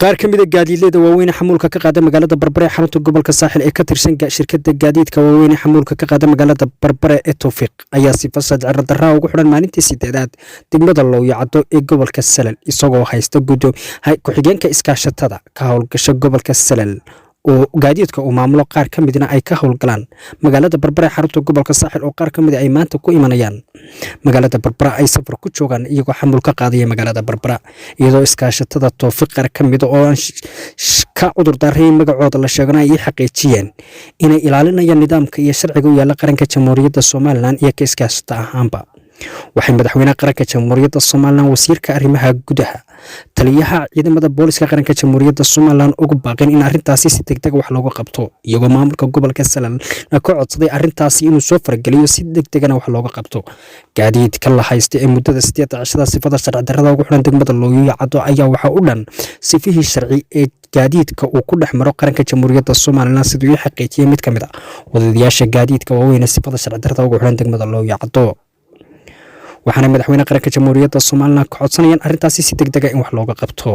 qaar ka mid ah gaadiidleyda waaweyn xamuulka ka qaada magaalada Barbare xarunta gobolka Saaxil ee ka tirsan shirkadda gaadiidka waaweyn xamuulka ka qaada magaalada Barbare ee Tawfiiq ayaa si fasad cirad darro ugu xiran maalintii 8aad degmada Looyacado ee gobolka Salal isagoo haysta ku-xigeenka iskaashatada ka howlgasha gobolka Salal oo gaadiidka uu maamulo qaar ka midna ay ka howlgalaan magaalada Barbare xarunta gobolka Saaxil oo qaar ka mid ay maanta ku imanayaan magaalada Barbare ay safar ku joogaan iyagoo xamuul ka qaadaya magaalada Barbare iyadoo iskaashatada Tawfiiq qaar ka mid oo ka cudur daaray magacooda la sheeganay ay xaqiijiyeen inay ilaalinayaan nidaamka iyo sharciga u yaala qaranka Jamhuuriyadda Soomaaliland iyo ka iskaashatada ahaanba waxay madaxweynaha qaranka Jamhuuriyadda Soomaaliland wasiirka arrimaha gudaha taliyaha ciidamada booliska qaranka Jamhuuriyadda Soomaaliland ugu baaqeen in arintaasi si degdeg wax looga qabto iyagoo maamulka gobolka Salal ka codsaday arintaasi inuu soo fargeliyo si degdegna wax looga qabto gaadiidka la haysto ee muddada 8 cashada sifada sharci darrada ugu xiran degmada Looyacado ayaa waxa u dhan sifihii sharci ee gaadiidka uu ku dhaxmaro qaranka Jamhuuriyadda Soomaaliland sidoo ay xaqiijiyeen mid kamid ah wadadayaasha gaadiidka waaweyn sifada sharci darrada ugu xiran degmada Looyacado waxaana madaxweynaha qaranka Jamhuuriyadda Soomaaliland ka codsanayaan arintaasi si degdeg ah in wax looga qabto